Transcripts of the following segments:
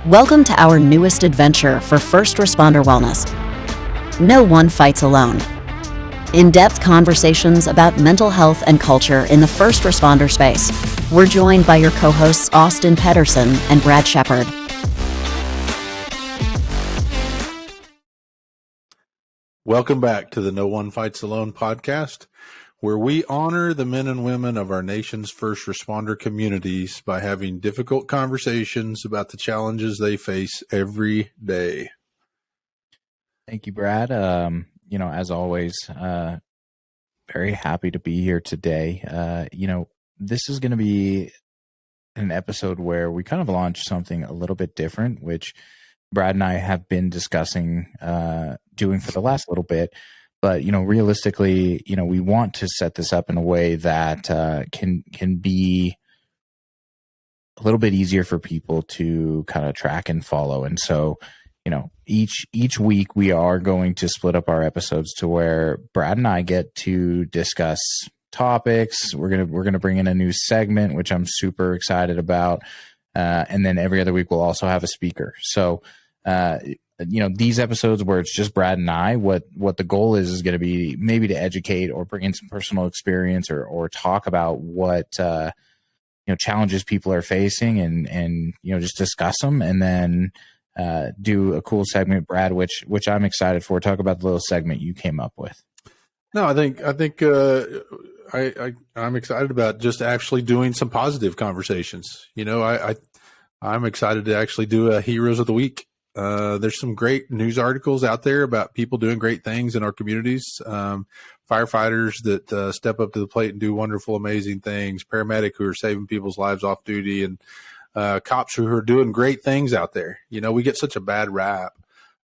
Welcome to our newest adventure for first responder wellness. No one fights alone. In-depth conversations about mental health and culture in the first responder space. We're joined by your co-hosts Austin Pedersen and Brad Shepard. Welcome back to the No One Fights Alone podcast, where we honor the men and women of our nation's first responder communities by having difficult conversations about the challenges they face every day. Thank you, Brad. As always, very happy to be here today. This is going to be an episode where we kind of launch something a little bit different, which Brad and I have been discussing doing for the last little bit. But, realistically, we want to set this up in a way that can be a little bit easier for people to kind of track and follow. And so, each week we are going to split up our episodes to where Brad and I get to discuss topics. We're gonna bring in a new segment, which I'm super excited about. And then every other week we'll also have a speaker. So, these episodes where it's just Brad and I, what the goal is going to be maybe to educate or bring in some personal experience or talk about what, challenges people are facing and just discuss them, and then do a cool segment, Brad, which I'm excited for. Talk about the little segment you came up with. No, I think I'm excited about just actually doing some positive conversations. I'm excited to actually do a Heroes of the Week. There's some great news articles out there about people doing great things in our communities. Firefighters that step up to the plate and do wonderful, amazing things. Paramedic who are saving people's lives off duty, and cops who are doing great things out there. We get such a bad rap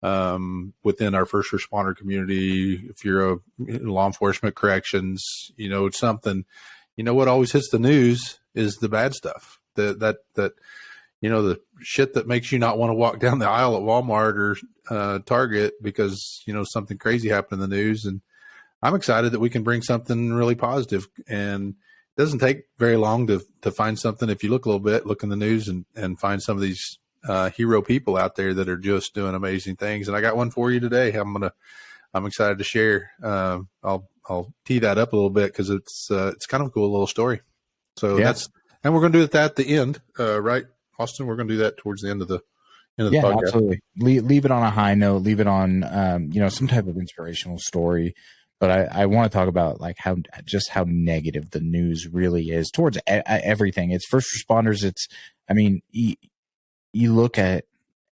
within our first responder community. If you're a law enforcement, corrections, it's something. What always hits the news is the bad stuff. The shit that makes you not want to walk down the aisle at Walmart or Target because, something crazy happened in the news. And I'm excited that we can bring something really positive. And it doesn't take very long to find something. If you look a little bit, look in the news and find some of these hero people out there that are just doing amazing things. And I got one for you today. I'm excited to share. I'll tee that up a little bit because it's kind of a cool little story. So yeah. And we're going to do that at the end, right? Austin, we're going to do that towards the end of the podcast. Absolutely. Leave it on a high note. Leave it on, some type of inspirational story. But I want to talk about how negative the news really is towards everything. It's first responders. You look at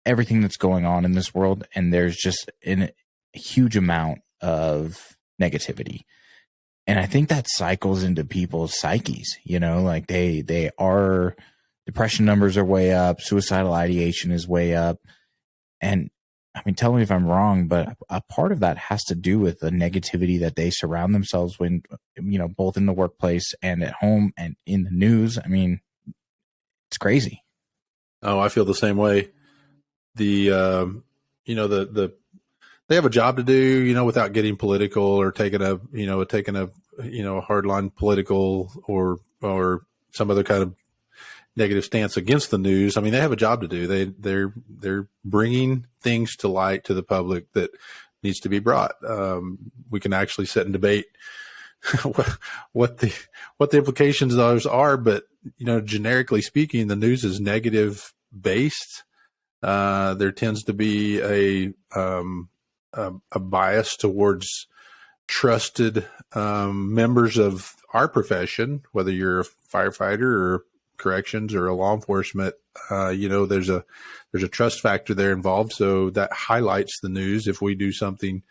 everything that's going on in this world, and there's just a huge amount of negativity. And I think that cycles into people's psyches, they are. Depression numbers are way up. Suicidal ideation is way up. And tell me if I'm wrong, but a part of that has to do with the negativity that they surround themselves with, both in the workplace and at home and in the news. It's crazy. Oh, I feel the same way. They have a job to do, without getting political or taking a hardline political or some other kind of negative stance against the news. They have a job to do. They're bringing things to light to the public that needs to be brought. We can actually sit and debate what the implications of those are, but generically speaking, the news is negative based. There tends to be a bias towards trusted members of our profession, whether you're a firefighter or corrections or a law enforcement. There's a trust factor there involved. So that highlights the news. If we do something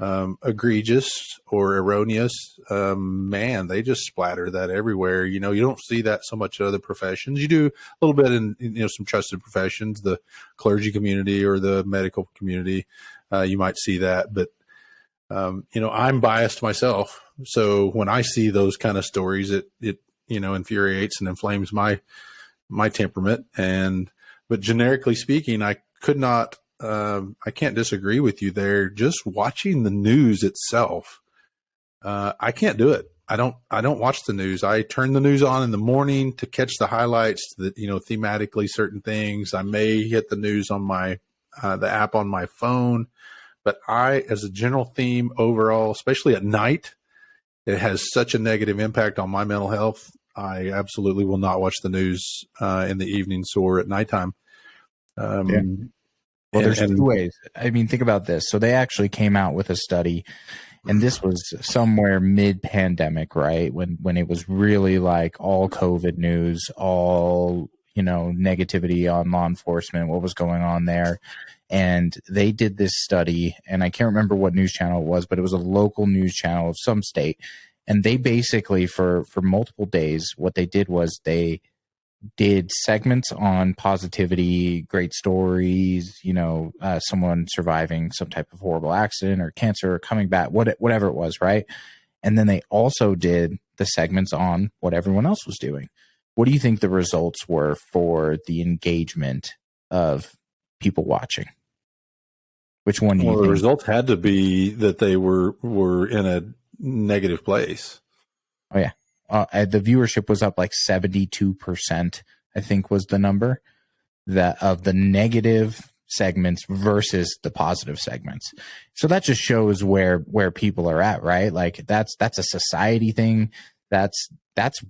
egregious or erroneous, they just splatter that everywhere. You don't see that so much in other professions. You do a little bit in some trusted professions, the clergy community or the medical community. You might see that, but I'm biased myself. So when I see those kind of stories, it infuriates and inflames my temperament. But generically speaking, I can't disagree with you there. Just watching the news itself, I can't do it. I don't watch the news. I turn the news on in the morning to catch the highlights that, thematically certain things. I may hit the news on my, the app on my phone, but as a general theme overall, especially at night, it has such a negative impact on my mental health. I absolutely will not watch the news, in the evenings or at nighttime. Well, there's two ways. I mean, think about this. So they actually came out with a study, and this was somewhere mid-pandemic, right? When it was really like all COVID news, all, negativity on law enforcement, what was going on there. And they did this study, and I can't remember what news channel it was, but it was a local news channel of some state. And they basically, for multiple days, what they did was they did segments on positivity, great stories, someone surviving some type of horrible accident or cancer or coming back, whatever it was, right? And then they also did the segments on what everyone else was doing. What do you think the results were for the engagement of people watching? Which one do you think? The results had to be that they were in a negative place. Oh, yeah. The viewership was up like 72%, I think was the number of the negative segments versus the positive segments. So that just shows where people are at, right? Like that's a society thing. That's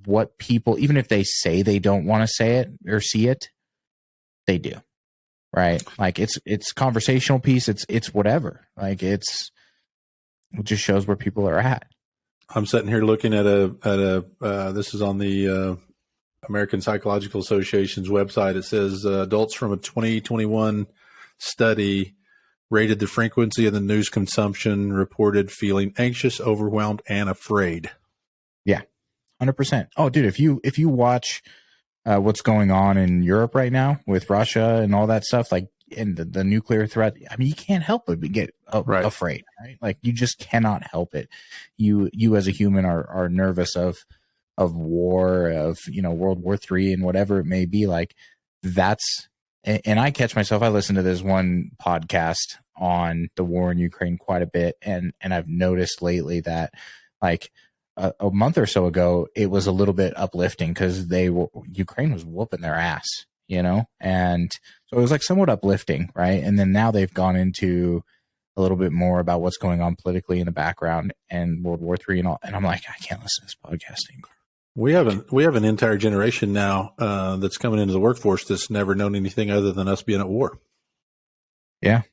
what people, even if they say they don't want to say it or see it, they do, right? Like it's conversational piece. It's whatever. Like it just shows where people are at. I'm sitting here looking at this is on the American Psychological Association's website. It says adults from a 2021 study rated the frequency of the news consumption, reported feeling anxious, overwhelmed, and afraid. Yeah, 100%. Oh, dude, if you watch what's going on in Europe right now with Russia and all that stuff, like and the nuclear threat, I mean, you can't help but get afraid, right? Like you just cannot help it. You as a human are nervous of war, of World War III and whatever it may be. Like that's, and I catch myself. I listen to this one podcast on the war in Ukraine quite a bit, and I've noticed lately that like a month or so ago, it was a little bit uplifting because Ukraine was whooping their ass. And so it was like somewhat uplifting, right? And then now they've gone into a little bit more about what's going on politically in the background and World War III and all. And I'm like, I can't listen to this podcast anymore. We have an entire generation now that's coming into the workforce that's never known anything other than us being at war. Yeah.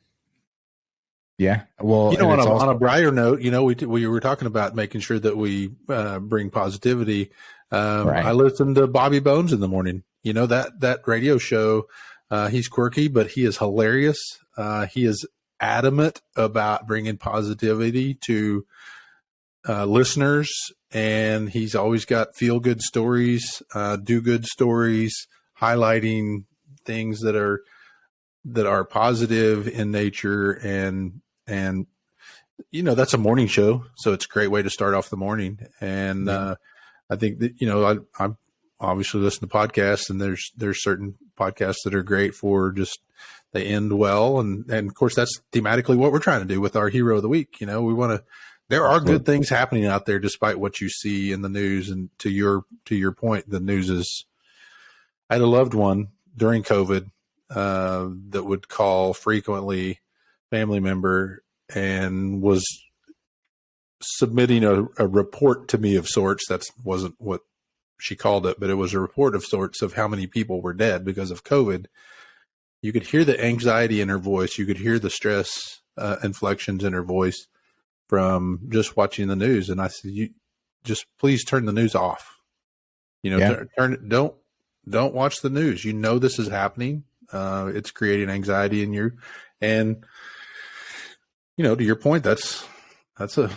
Yeah. Well, on a brighter note, we were talking about making sure that we bring positivity. Right. I listen to Bobby Bones in the morning. That radio show, he's quirky, but he is hilarious. He is adamant about bringing positivity to listeners, and he's always got feel good stories, do good stories, highlighting things that are positive in nature. And that's a morning show, so it's a great way to start off the morning. And I think that I'm obviously listen to podcasts, and there's certain podcasts that are great for just they end well, and of course that's thematically what we're trying to do with our hero of the week. We want to. There are good things happening out there despite what you see in the news. And to your point, the news is. I had a loved one during COVID that would call frequently, family member, and was submitting a report to me of sorts. That wasn't what she called it, but it was a report of sorts of how many people were dead because of COVID. You could hear the anxiety in her voice. You could hear the stress inflections in her voice from just watching the news. And I said, "You just please turn the news off. Don't watch the news. This is happening. It's creating anxiety in you." And to your point, that's a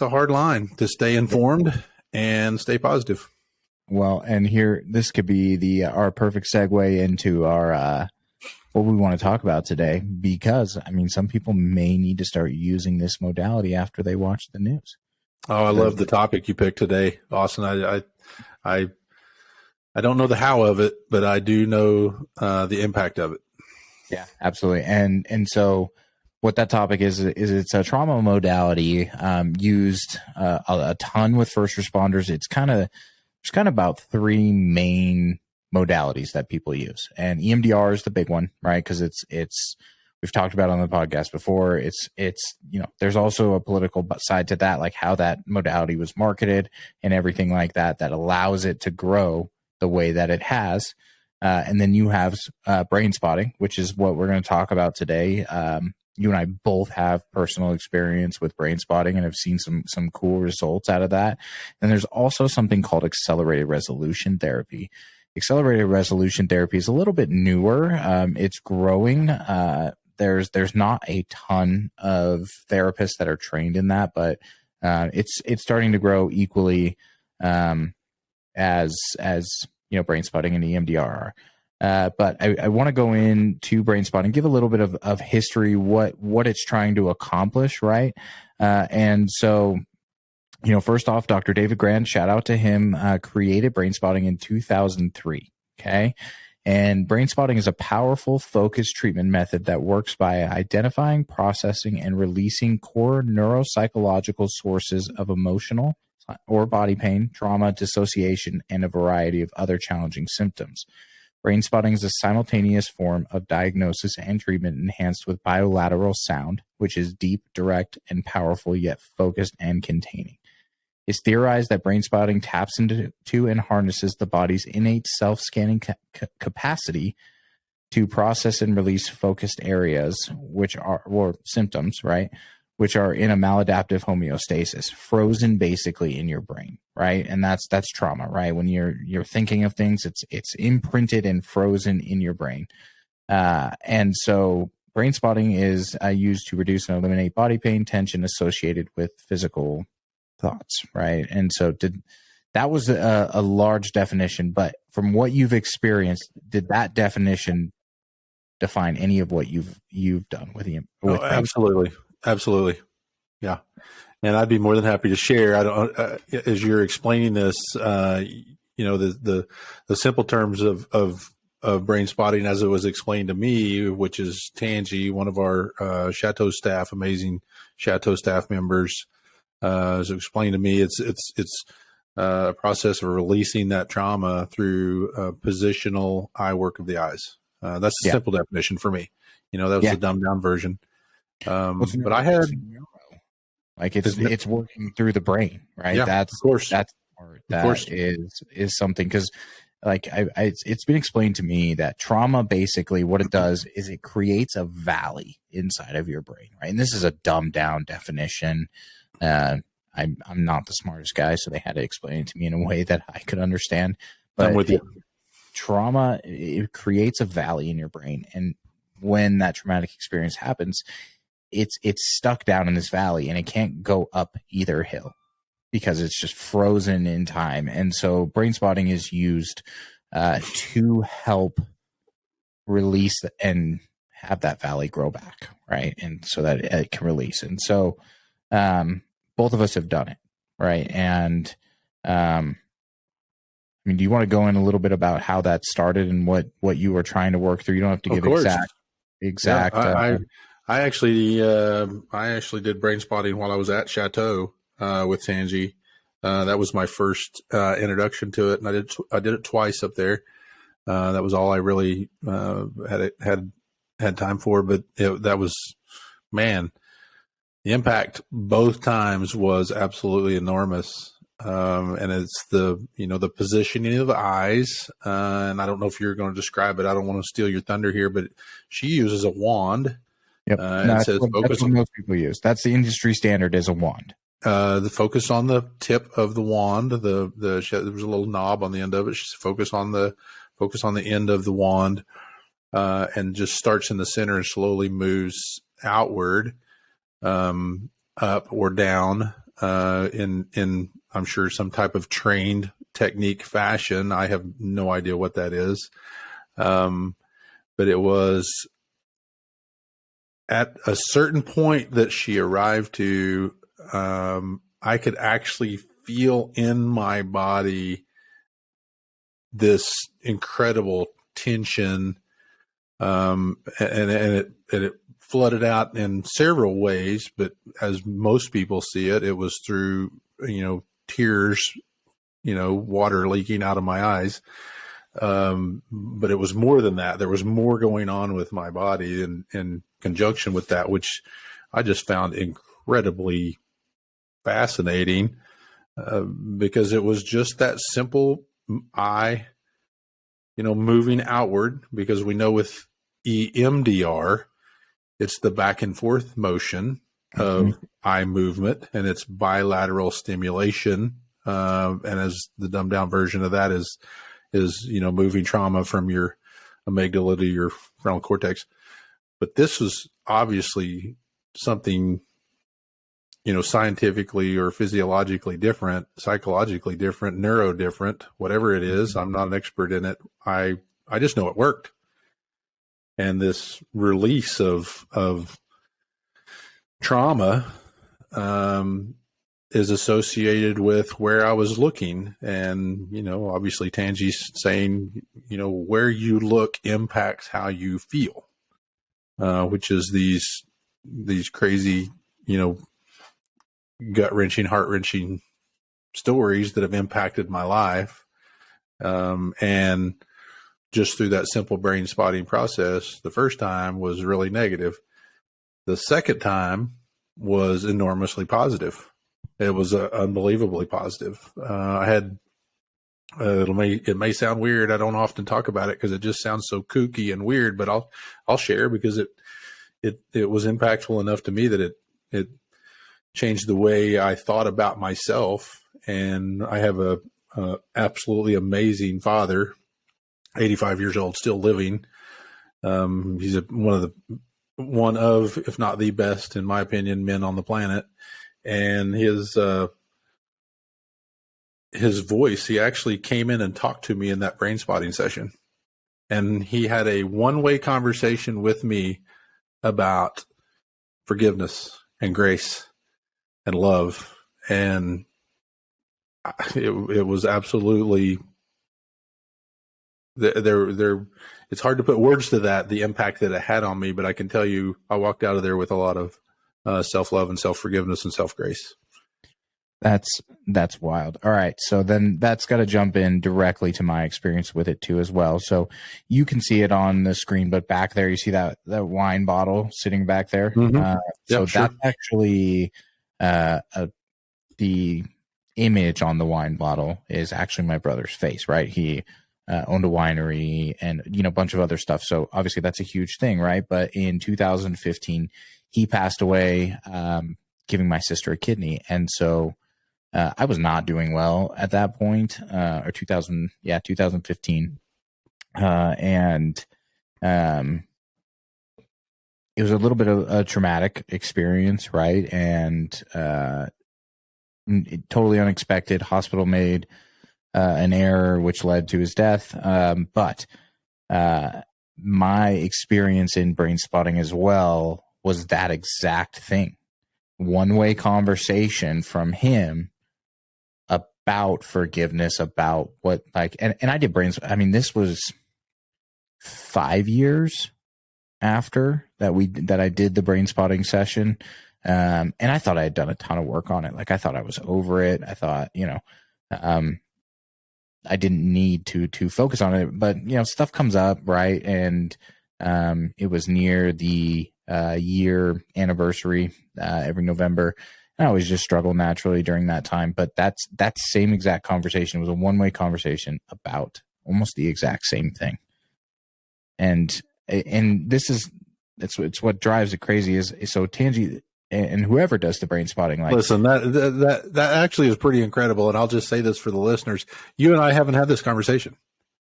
hard line to stay informed and stay positive. Well, and here, this could be our perfect segue into our what we want to talk about today, because some people may need to start using this modality after they watch the news. Oh, I love the topic you picked today, Austin. I don't know the how of it, but I do know the impact of it. Yeah, absolutely. And so what that topic is it's a trauma modality used a ton with first responders. It's there's kind of about three main modalities that people use, and EMDR is the big one, right? Because it's we've talked about it on the podcast before. It's there's also a political side to that, like how that modality was marketed and everything like that allows it to grow the way that it has. And then you have brain spotting, which is what we're going to talk about today. You and I both have personal experience with brain spotting and have seen some cool results out of that. And there's also something called accelerated resolution therapy. Accelerated resolution therapy is a little bit newer. It's growing. There's not a ton of therapists that are trained in that, but it's starting to grow equally as brain spotting and EMDR. But I want to go into brain spotting, give a little bit of history, what it's trying to accomplish, right? And so, first off, Dr. David Grand, shout out to him, created brain spotting in 2003. Okay. And brain spotting is a powerful, focused treatment method that works by identifying, processing, and releasing core neuropsychological sources of emotional or body pain, trauma, dissociation, and a variety of other challenging symptoms. Brain spotting is a simultaneous form of diagnosis and treatment enhanced with bilateral sound, which is deep, direct, and powerful, yet focused and containing. It's theorized that brain spotting taps into and harnesses the body's innate self-scanning capacity to process and release focused areas, or symptoms, right? Which are in a maladaptive homeostasis, frozen basically in your brain, right? And that's trauma, right? When you're thinking of things, it's imprinted and frozen in your brain. And so brain spotting is used to reduce and eliminate body pain, tension associated with physical thoughts, right? And so that was a large definition, but from what you've experienced, did that definition define any of what you've done with him? Absolutely. Yeah. And I'd be more than happy to share. I don't, as you're explaining this, the simple terms of brain spotting as it was explained to me, which is Tangi, one of our Chateau staff, amazing Chateau staff members, has explained to me, it's a process of releasing that trauma through positional eye work of the eyes. That's the simple definition for me. That was the dumbed down version. But I had it's working through the brain, right? Yeah, that's of course. That's the part that is something, because it's been explained to me that trauma, basically what it does is it creates a valley inside of your brain, right? And this is a dumbed down definition. I'm not the smartest guy, so they had to explain it to me in a way that I could understand. But I'm with you. Trauma, it creates a valley in your brain, and when that traumatic experience happens, it's stuck down in this valley and it can't go up either hill because it's just frozen in time. And so brain spotting is used to help release and have that valley grow back, right? And so that it can release. And so both of us have done it, right? And do you want to go in a little bit about how that started and what you were trying to work through? You don't have to give exact. Yeah, I actually did brain spotting while I was at Chateau with Tangi. That was my first introduction to it, and I did it twice up there. That was all I really had time for. But that was, man, the impact both times was absolutely enormous. And it's the positioning of the eyes. And I don't know if you're going to describe it. I don't want to steal your thunder here, but she uses a wand. Yep. That's what most people use. That's the industry standard, is a wand. The focus on the tip of the wand, there was a little knob on the end of it. She's focus on the end of the wand, and just starts in the center and slowly moves outward, up or down, in I'm sure some type of trained technique fashion. I have no idea what that is. But it was at a certain point that she arrived to, I could actually feel in my body this incredible tension, and it flooded out in several ways, but as most people see it, it was through, tears, water leaking out of my eyes. But it was more than that. There was more going on with my body in conjunction with that, which I just found incredibly fascinating, because it was just that simple eye, moving outward, because we know with EMDR, it's the back and forth motion of eye movement, and it's bilateral stimulation. And as the dumbed down version of that is, moving trauma from your amygdala to your frontal cortex. But this was obviously something, scientifically or physiologically different, psychologically different, neuro different, whatever it is. I'm not an expert in it. I just know it worked. And this release of trauma is associated with where I was looking. And, obviously Tangi's saying, where you look impacts how you feel, which is these crazy, gut-wrenching, heart-wrenching stories that have impacted my life. And just through that simple brain spotting process, the first time was really negative. The second time was enormously positive. It was unbelievably positive. I had, it may sound weird. I don't often talk about it because it just sounds so kooky and weird, but I'll share because it was impactful enough to me that it changed the way I thought about myself. And I have a absolutely amazing father, 85 years old, still living. He's one of, if not the best, in my opinion, men on the planet. And his voice, he actually came in and talked to me in that brain spotting session. And he had a one-way conversation with me about forgiveness and grace and love. And it was absolutely there. It's hard to put words to that, the impact that it had on me, but I can tell you, I walked out of there with a lot of self-love and self-forgiveness and self-grace. That's wild. All right. So then that's got to jump in directly to my experience with it too, as well. So you can see it on the screen, but back there, you see that wine bottle sitting back there. So that's actually, the image on the wine bottle is actually my brother's face, right? He owned a winery and, a bunch of other stuff. So obviously that's a huge thing, right? But in 2015, he passed away, giving my sister a kidney. And so I was not doing well at that point, or 2015. And it was a little bit of a traumatic experience, right? And totally unexpected. Hospital made an error, which led to his death. But my experience in brain spotting as well was that exact thing. One-way conversation from him about forgiveness, about what, and I did this was 5 years after that I did the brain spotting session. And I thought I had done a ton of work on it. I thought I was over it. I thought, I didn't need to focus on it, but stuff comes up, right? And it was near the year anniversary every November. And I always just struggle naturally during that time. But that same exact conversation was a one-way conversation about almost the exact same thing. And this is it's what drives it crazy is so Tangi and whoever does the brain spotting, listen, that actually is pretty incredible. And I'll just say this for the listeners: you and I haven't had this conversation.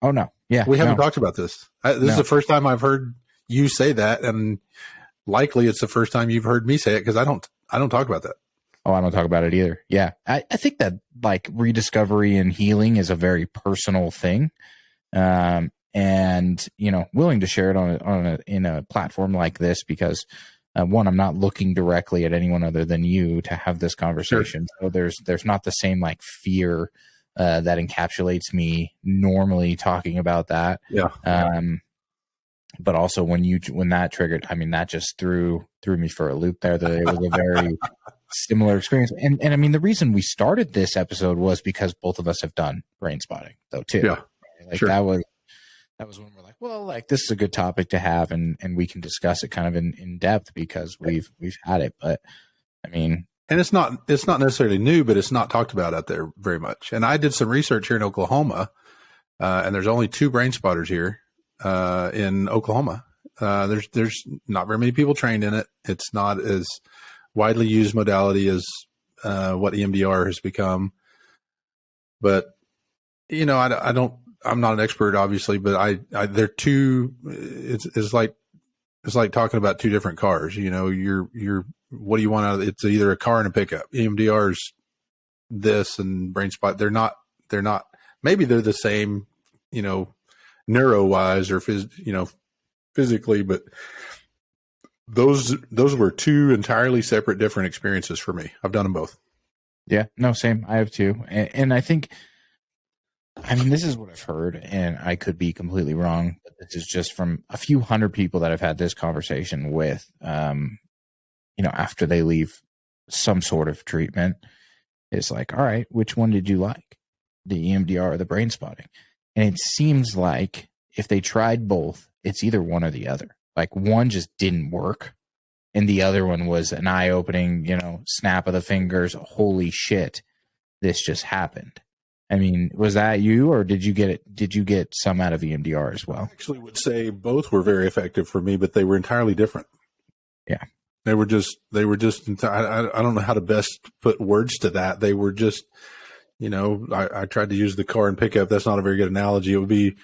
Oh no, yeah, we haven't talked about this. This is the first time I've heard you say that, and likely it's the first time you've heard me say it because I don't talk about that. Oh, I don't talk about it either. Yeah, I think that rediscovery and healing is a very personal thing, and willing to share it in a platform like this because. One, I'm not looking directly at anyone other than you to have this conversation. Sure. So there's not the same fear that encapsulates me normally talking about that. Yeah. but also when that triggered, I mean, that just threw me for a loop there. That it was a very similar experience. And I mean, the reason we started this episode was because both of us have done brain spotting though too. Yeah, Like sure. that was when we're like, well, like this is a good topic to have, and we can discuss it kind of in depth because we've had it. But I mean, and it's not necessarily new, but it's not talked about out there very much. And I did some research here in Oklahoma, and there's only 2 brain spotters here in Oklahoma. There's not very many people trained in it. It's not as widely used modality as what EMDR has become. But I'm not an expert, obviously, but they're two. It's like talking about 2 different cars. You're what do you want out of it? It's either a car and a pickup. EMDR's this and brain spot. They're not. Maybe they're the same, neuro wise or physically, but those were 2 entirely separate, different experiences for me. I've done them both. Yeah, no, same. I have too, and I think. I mean, this is what I've heard, and I could be completely wrong, but this is just from a few hundred people that I've had this conversation with, after they leave some sort of treatment. It's like, all right, which one did you like? The EMDR or the brain spotting? And it seems like if they tried both, it's either one or the other. Like one just didn't work, and the other one was an eye-opening, snap of the fingers, holy shit, this just happened. I mean, was that you, or did you get some out of EMDR as well? I actually would say both were very effective for me, but they were entirely different. Yeah. They were just, I don't know how to best put words to that. They were just, I tried to use the car and pickup. That's not a very good analogy. It would be,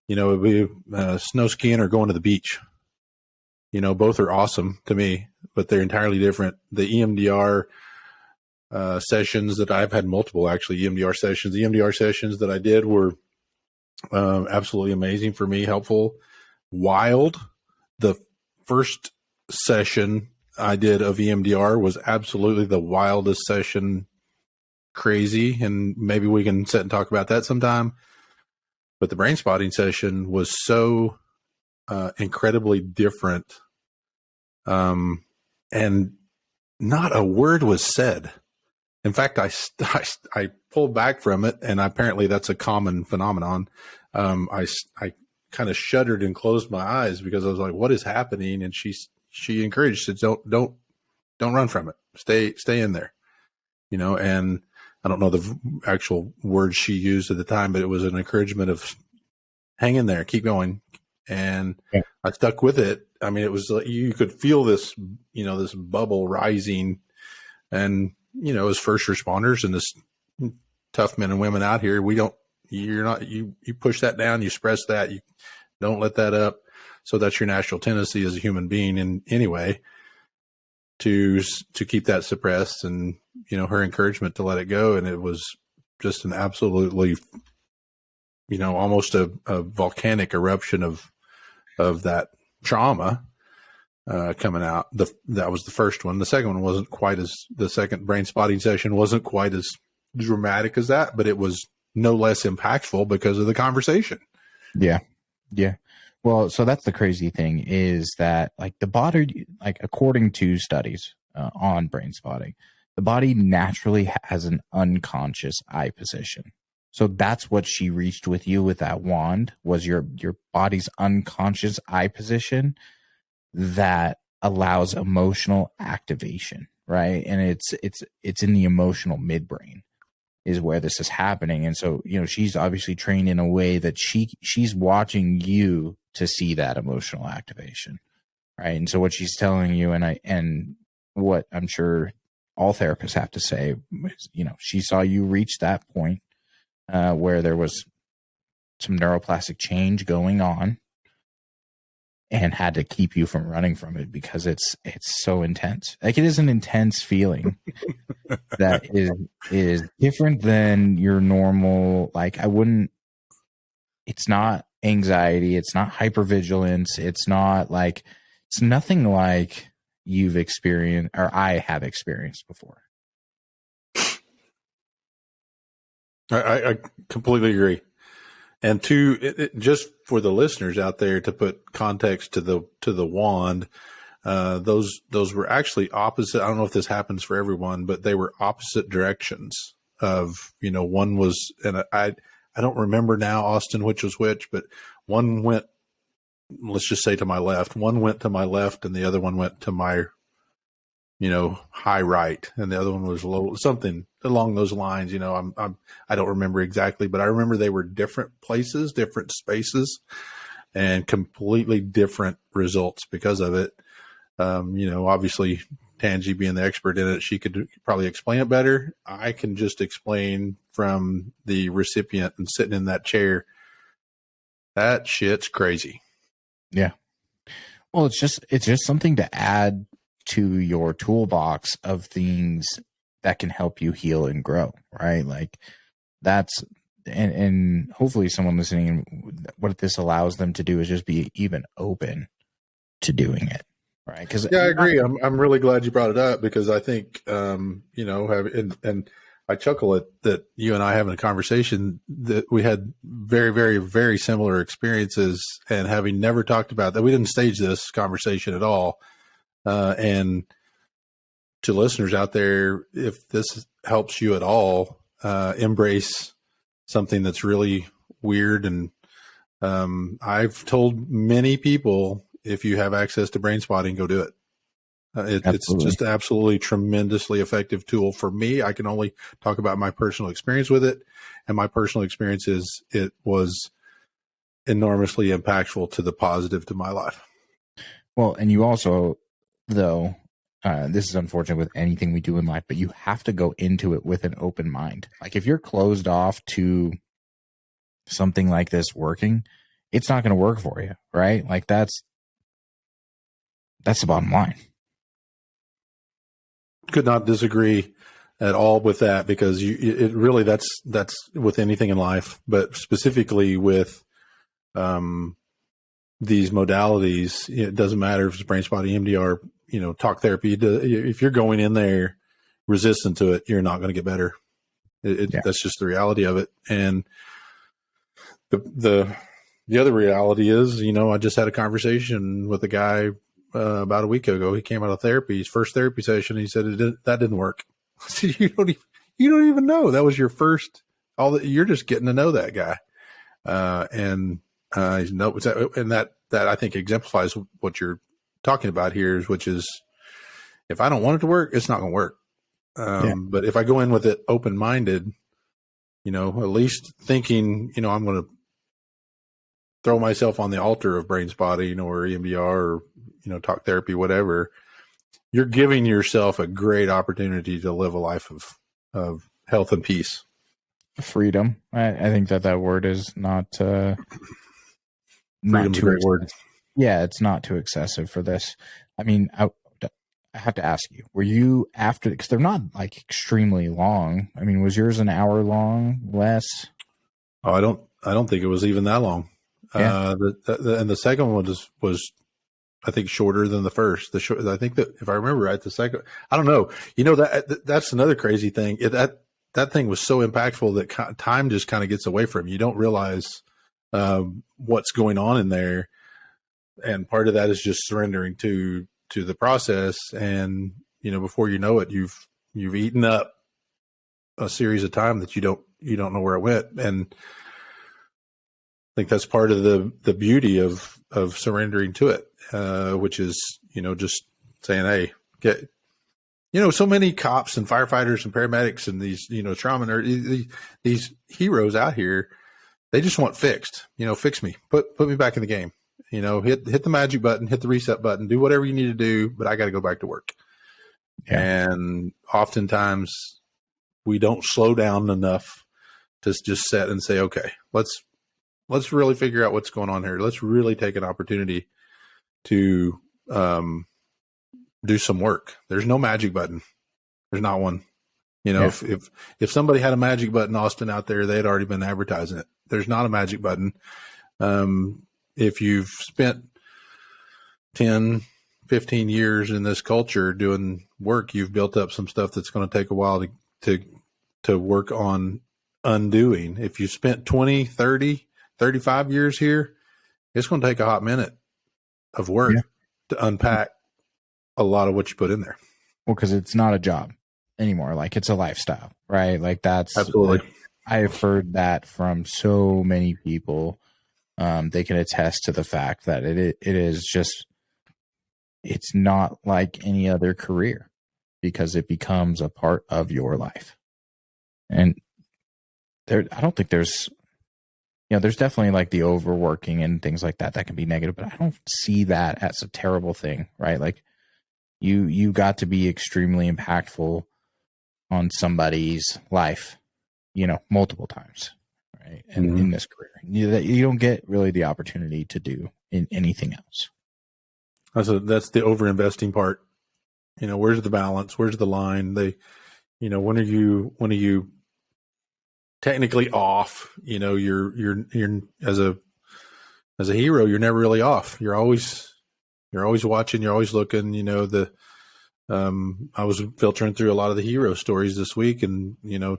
snow skiing or going to the beach. Both are awesome to me, but they're entirely different. The EMDR sessions that I've had multiple EMDR sessions. The EMDR sessions that I did were absolutely amazing for me, helpful, wild. The first session I did of EMDR was absolutely the wildest session, crazy, and maybe we can sit and talk about that sometime. But the brain spotting session was so incredibly different, and not a word was said. In fact, I pulled back from it, and apparently that's a common phenomenon. I kind of shuddered and closed my eyes because I was like, "What is happening?" And she encouraged, said, "Don't run from it. Stay in there." And I don't know the actual words she used at the time, but it was an encouragement of hang in there, keep going. And yeah. I stuck with it. I mean, it was like you could feel this, this bubble rising, and as first responders and this tough men and women out here, you push that down, you suppress that, you don't let that up. So that's your natural tendency as a human being in any way to keep that suppressed, and, her encouragement to let it go. And it was just an absolutely, almost a volcanic eruption of that trauma coming out. That was the first one. The second one the second brain spotting session wasn't quite as dramatic as that, but it was no less impactful because of the conversation. Yeah. Yeah. Well, so that's the crazy thing is that like the body, like according to studies on brain spotting, the body naturally has an unconscious eye position. So that's what she reached with you with that wand was your body's unconscious eye position that allows emotional activation, right? And it's in the emotional midbrain is where this is happening. And so, she's obviously trained in a way that she's watching you to see that emotional activation, right? And so what she's telling you, and what I'm sure all therapists have to say, is, she saw you reach that point where there was some neuroplastic change going on, and had to keep you from running from it because it's so intense. Like it is an intense feeling that is different than your normal. Like it's not anxiety. It's not hypervigilance. It's nothing like you've experienced or I have experienced before. I completely agree. And just for the listeners out there to put context to the wand, those were actually opposite. I don't know if this happens for everyone, but they were opposite directions of, one was, and I don't remember now, Austin, which was which, but one went, let's just say to my left, one went to my left and the other one went to my, high right. And the other one was low, something along those lines. I don't remember exactly, but I remember they were different places, different spaces, and completely different results because of it. Obviously Tangi being the expert in it, she could probably explain it better. I can just explain from the recipient and sitting in that chair. That shit's crazy. Yeah. Well, it's just something to add to your toolbox of things that can help you heal and grow, right? Like that's, and hopefully someone listening, what this allows them to do is just be even open to doing it. Right. Because I agree. I'm really glad you brought it up because I think, and I chuckle at that you and I having a conversation that we had very, very, very similar experiences, and having never talked about that, we didn't stage this conversation at all. And to listeners out there, if this helps you at all, embrace something that's really weird. And I've told many people, if you have access to brain spotting, go do it. It's just absolutely tremendously effective tool for me. I can only talk about my personal experience with it, and my personal experience is it was enormously impactful to the positive to my life. Well, and you also, though, this is unfortunate with anything we do in life, but you have to go into it with an open mind. Like if you're closed off to something like this working, it's not going to work for you, right? Like that's the bottom line. Could not disagree at all with that, because it really, that's with anything in life, but specifically with these modalities, it doesn't matter if it's brain spotting, EMDR, talk therapy. If you're going in there resistant to it, you're not going to get better. That's just the reality of it. And the other reality is, I just had a conversation with a guy about a week ago. He came out of therapy, his first therapy session. He said that didn't work. I said, you don't even know that was your first. You're just getting to know that guy, and that I think exemplifies what you're talking about here, which is if I don't want it to work, it's not going to work. But if I go in with it open minded, at least thinking, I'm going to throw myself on the altar of brain spotting or EMDR or, talk therapy, whatever, you're giving yourself a great opportunity to live a life of health and peace. Freedom. I think that word is not, freedom's a great word. Yeah. It's not too excessive for this. I mean, I have to ask you, were you after, because they're not like extremely long. I mean, was yours an hour long, less? Oh, I don't think it was even that long. Yeah. And the second one was I think shorter than the first. I think that if I remember right, the second, I don't know. That's another crazy thing. That thing was so impactful that time just kind of gets away from you. You don't realize what's going on in there, and part of that is just surrendering to the process. And before you know it, you've eaten up a series of time that you don't know where it went. And I think that's part of the beauty of surrendering to it, which is, just saying, hey, get, so many cops and firefighters and paramedics and these, trauma nerds, these heroes out here, they just want fixed, fix me, put me back in the game, hit the magic button, hit the reset button, do whatever you need to do, but I got to go back to work. Yeah. And oftentimes we don't slow down enough to just sit and say, okay, let's really figure out what's going on here. Let's really take an opportunity to do some work. There's no magic button. There's not one. If somebody had a magic button, Austin, out there, they had already been advertising it. There's not a magic button. If you've spent 10, 15 years in this culture doing work, you've built up some stuff that's going to take a while to work on undoing. If you spent 20, 30, 35 years here, it's going to take a hot minute of work to unpack a lot of what you put in there. Well, because it's not a job anymore. Like, it's a lifestyle, right? Like, that's absolutely. I've heard that from so many people. They can attest to the fact that it is just, it's not like any other career, because it becomes a part of your life. And I don't think there's, there's definitely like the overworking and things like that can be negative, but I don't see that as a terrible thing, right? Like, you got to be extremely impactful on somebody's life, multiple times, right? And in this career, you don't get really the opportunity to do in anything else. That's the over-investing part. Where's the balance? Where's the line? When are you technically off? You're as a hero, you're never really off. You're always watching. You're always looking. I was filtering through a lot of the hero stories this week, and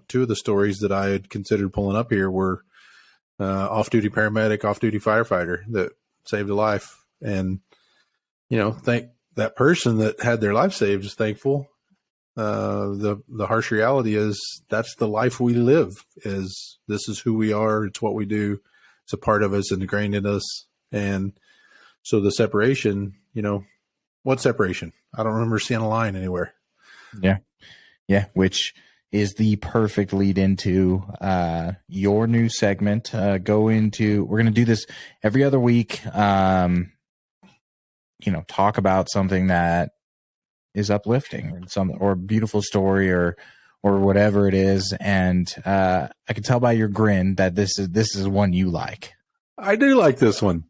two of the stories that I had considered pulling up here were off-duty paramedic, off-duty firefighter that saved a life, and thank that person that had their life saved is thankful. The harsh reality is that's the life we live. This is who we are. It's what we do. It's a part of us and ingrained in us. And so the separation, what separation? I don't remember seeing a line anywhere. Yeah. Which is the perfect lead into your new segment. We're going to do this every other week. Talk about something that is uplifting, or a beautiful story, or whatever it is. And I can tell by your grin that this is one you like. I do like this one.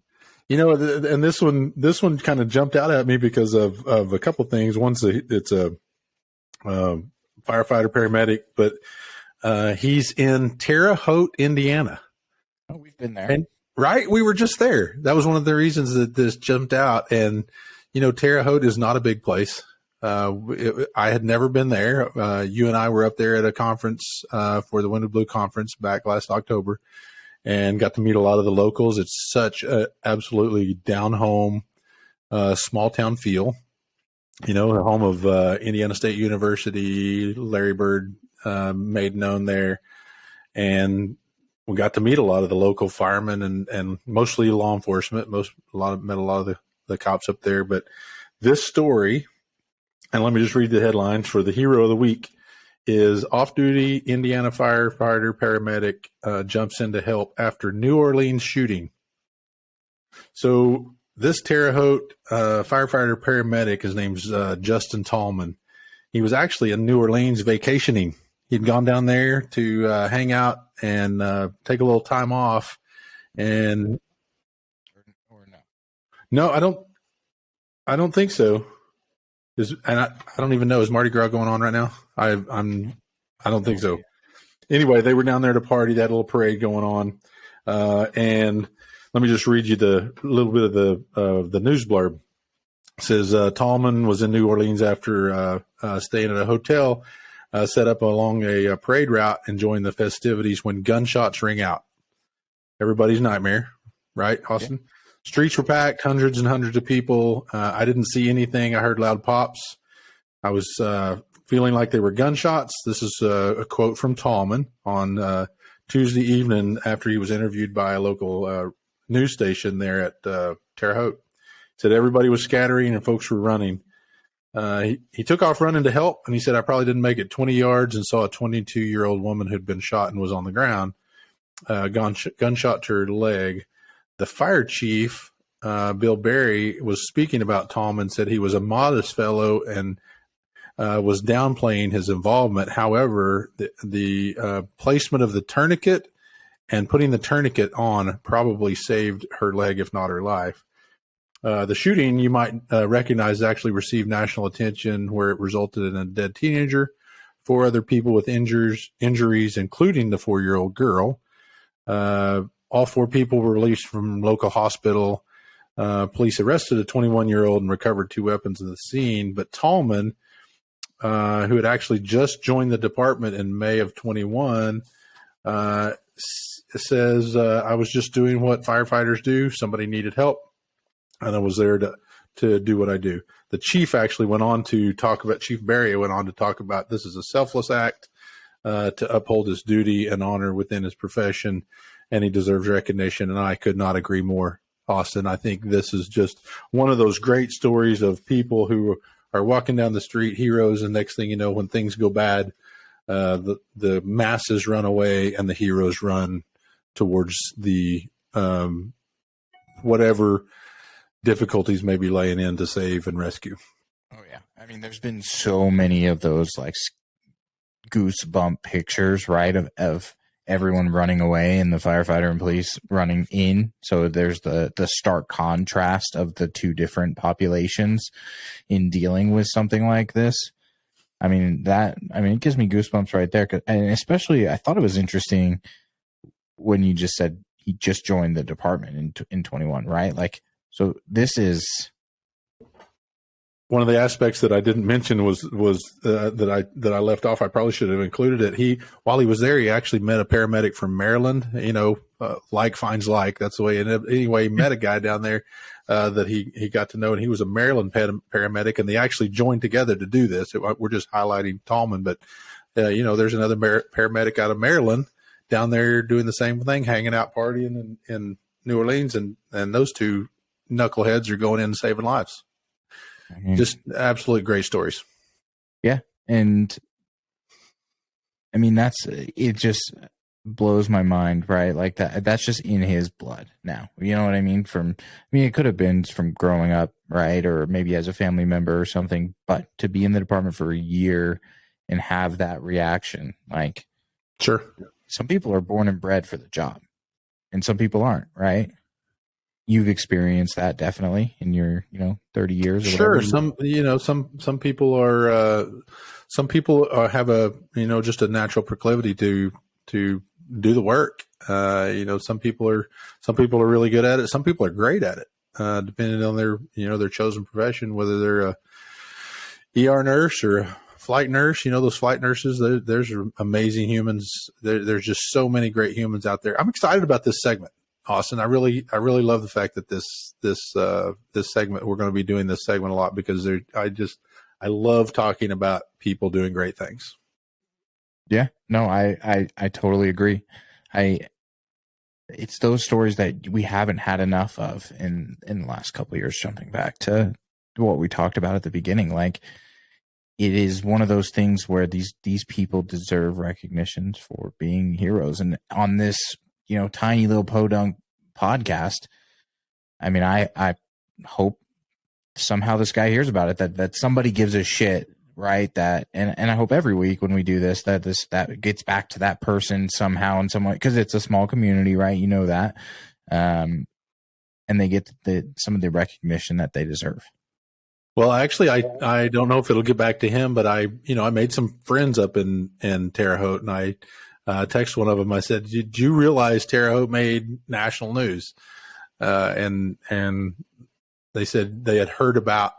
And this one kind of jumped out at me because of a couple things. One's it's a firefighter paramedic, but he's in Terre Haute, Indiana. Oh, we've been there. Right? We were just there. That was one of the reasons that this jumped out. And, Terre Haute is not a big place. I had never been there. You and I were up there at a conference for the Wind of Blue conference back last October, and got to meet a lot of the locals. It's such a absolutely down home, small town feel. The home of Indiana State University. Larry Bird made known there, and we got to meet a lot of the local firemen and mostly law enforcement. Met a lot of the cops up there. But this story, and let me just read the headlines for the hero of the week, is off-duty Indiana firefighter paramedic jumps in to help after New Orleans shooting. So this Terre Haute firefighter paramedic, his name's Justin Tallman. He was actually in New Orleans vacationing. He'd gone down there to hang out and take a little time off. And or no? No, I don't think so. I don't even know. Is Mardi Gras going on right now? I don't think so. Anyway, they were down there to party, that little parade going on. And let me just read you the little bit of the news blurb. It says Tallman was in New Orleans after staying at a hotel set up along a parade route, enjoying the festivities when gunshots ring out. Everybody's nightmare, right, Austin? Yeah. Streets were packed, hundreds and hundreds of people. I didn't see anything. I heard loud pops. I was feeling like they were gunshots. This is a quote from Tallman on Tuesday evening after he was interviewed by a local news station there at Terre Haute. He said everybody was scattering and folks were running. He took off running to help, and he said, I probably didn't make it 20 yards and saw a 22-year-old woman who'd been shot and was on the ground, gunshot to her leg. The fire chief, Bill Berry, was speaking about Tallman, said he was a modest fellow and was downplaying his involvement. However, the placement of the tourniquet and putting the tourniquet on probably saved her leg, if not her life. The shooting, you might recognize, actually received national attention where it resulted in a dead teenager, 4 other people with injuries, including the 4-year-old girl. All 4 people were released from local hospital. Police arrested a 21-year-old and recovered 2 weapons at the scene. But Tallman, who had actually just joined the department in May of 21, says, I was just doing what firefighters do. Somebody needed help, and I was there to do what I do. The chief actually went on to talk about, Chief Barry went on to talk about this is a selfless act to uphold his duty and honor within his profession, and he deserves recognition. And I could not agree more, Austin. I think this is just one of those great stories of people who are walking down the street, heroes, and next thing you know, when things go bad, the masses run away and the heroes run towards the whatever difficulties may be laying in to save and rescue. Oh yeah, I mean, there's been so many of those like goosebump pictures, right, of everyone running away and the firefighter and police running in. So there's the stark contrast of the two different populations in dealing with something like this. I mean, it gives me goosebumps right there. And especially, I thought it was interesting when you just said he just joined the department in 21, right? Like, so this is one of the aspects that I didn't mention was that I left off. I probably should have included it. While he was there, he actually met a paramedic from Maryland. Like finds like. That's the way. And anyway, he met a guy down there that he got to know, and he was a Maryland paramedic, and they actually joined together to do this. We're just highlighting Tallman, but there's another paramedic out of Maryland down there doing the same thing, hanging out, partying in New Orleans, and those two knuckleheads are going in and saving lives. Just absolute great stories. Yeah. And I mean, it just blows my mind, right? Like that's just in his blood now. You know what I mean? It could have been from growing up, right? Or maybe as a family member or something, but to be in the department for a year and have that reaction, like, sure. Some people are born and bred for the job and some people aren't, right? You've experienced that definitely in your, 30 years. Or sure. Whatever. Some people are, have a, just a natural proclivity to do the work. Some people are really good at it. Some people are great at it, depending on their chosen profession, whether they're a ER nurse or a flight nurse. Those flight nurses, there's amazing humans. There's just so many great humans out there. I'm excited about this segment, Austin. I really love the fact that this segment, we're going to be doing this segment a lot, because I love talking about people doing great things. Yeah, no, I totally agree. It's those stories that we haven't had enough of in the last couple of years, jumping back to what we talked about at the beginning. Like, it is one of those things where these people deserve recognitions for being heroes. And on this, tiny little podunk podcast, I mean, I hope somehow this guy hears about it, that somebody gives a shit, right? And I hope every week when we do this, that gets back to that person somehow in some way, because it's a small community, right? You know that, and they get some of the recognition that they deserve. Well, actually, I don't know if it'll get back to him, but I made some friends up in Terre Haute, and I texted one of them. I said, "Did you realize Terre Haute made national news?" And they said they had heard about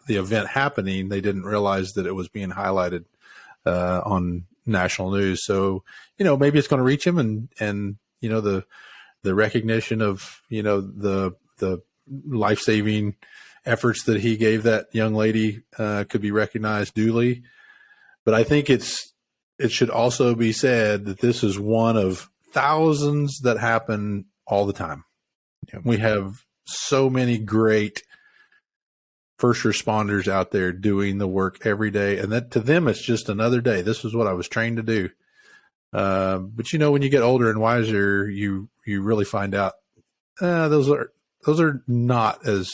the event happening. They didn't realize that it was being highlighted on national news. So, maybe it's going to reach him, and the recognition of the life-saving efforts that he gave that young lady could be recognized duly. But I think it should also be said that this is one of thousands that happen all the time. Yep. We have so many great first responders out there doing the work every day, and that to them it's just another day. This is what I was trained to do. But when you get older and wiser, you really find out those are not as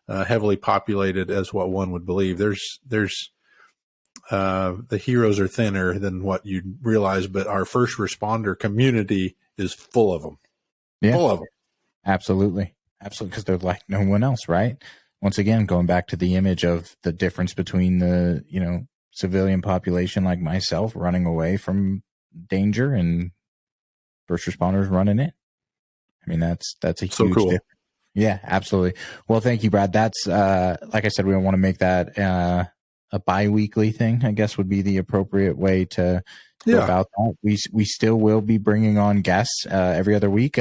heavily populated as what one would believe. There's the heroes are thinner than what you'd realize, but our first responder community is full of them. Yeah, full of them. Absolutely, because they're like no one else, right? Once again, going back to the image of the difference between the civilian population like myself running away from danger and first responders running in. I mean, that's a so huge cool. difference. Yeah, absolutely. Well, thank you, Brad. That's like I said, we don't want to make that a bi-weekly thing, I guess would be the appropriate way to go about that. We still will be bringing on guests every other week.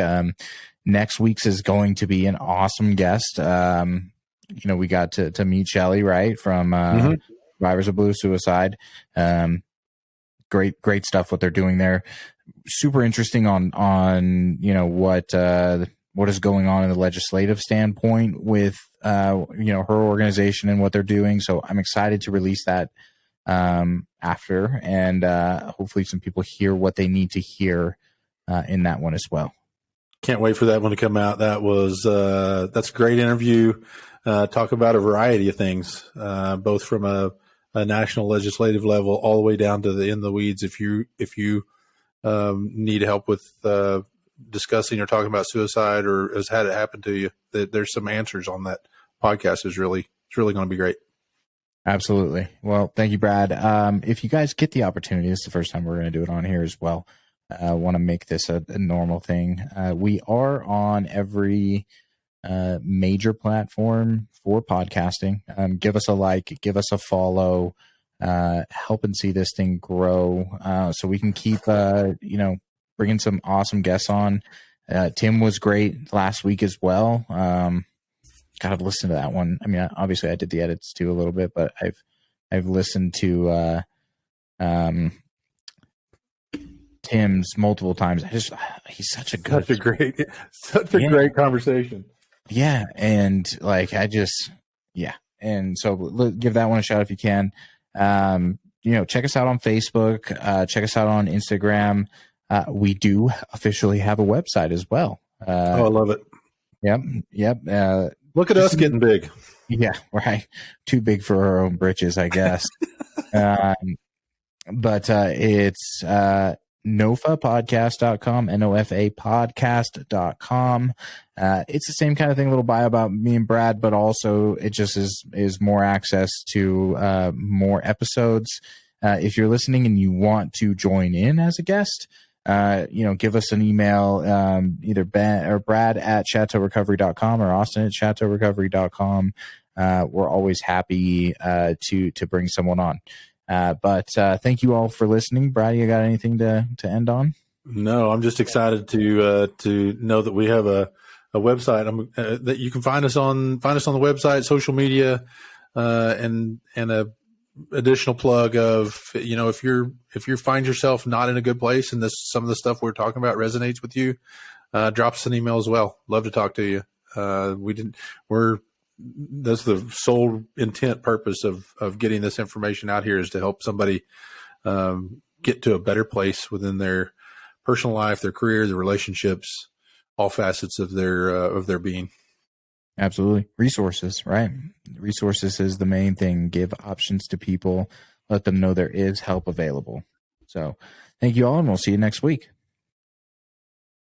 Next week's is going to be an awesome guest. We got to meet Shelly, right, from Survivors of Blue Suicide. Great stuff what they're doing there. Super interesting on what is going on in the legislative standpoint with her organization and what they're doing. So I'm excited to release that after, and hopefully some people hear what they need to hear in that one as well. Can't wait for that one to come out. That's a great interview. Talk about a variety of things, both from a national legislative level all the way down to the in the weeds. If you need help with discussing or talking about suicide or has had it happen to you, there's some answers on that podcast. It's really going to be great. Absolutely. Well, thank you, Brad. If you guys get the opportunity, this is the first time we're going to do it on here as well. I want to make this a normal thing. We are on every major platform for podcasting. Give us a like, give us a follow, help and see this thing grow so we can keep, bringing some awesome guests on. Tim was great last week as well. Gotta listen to that one. I mean, obviously I did the edits too a little bit, but I've listened to Tim's multiple times. He's such a great conversation. Yeah. And and so give that one a shot if you can. Check us out on Facebook, check us out on Instagram. We do officially have a website as well. I love it. Yep. Look at us getting big. Yeah, right. Too big for our own britches, I guess. But it's nofapodcast.com, NOFA podcast.com. It's the same kind of thing, a little bio about me and Brad, but also it just is more access to more episodes. If you're listening and you want to join in as a guest, give us an email, either Ben or Brad at chateaurecovery.com or Austin at chateaurecovery.com. We're always happy to bring someone on. But thank you all for listening. Brad, you got anything to end on? No, I'm just excited to know that we have a website that you can find us on the website, social media, and a additional plug of, if you find yourself not in a good place and some of the stuff we're talking about resonates with you, drop us an email as well. Love to talk to you. That's the sole intent purpose of getting this information out here, is to help somebody get to a better place within their personal life, their career, their relationships, all facets of their being. Absolutely. Resources, right? Resources is the main thing. Give options to people. Let them know there is help available. So thank you all, and we'll see you next week.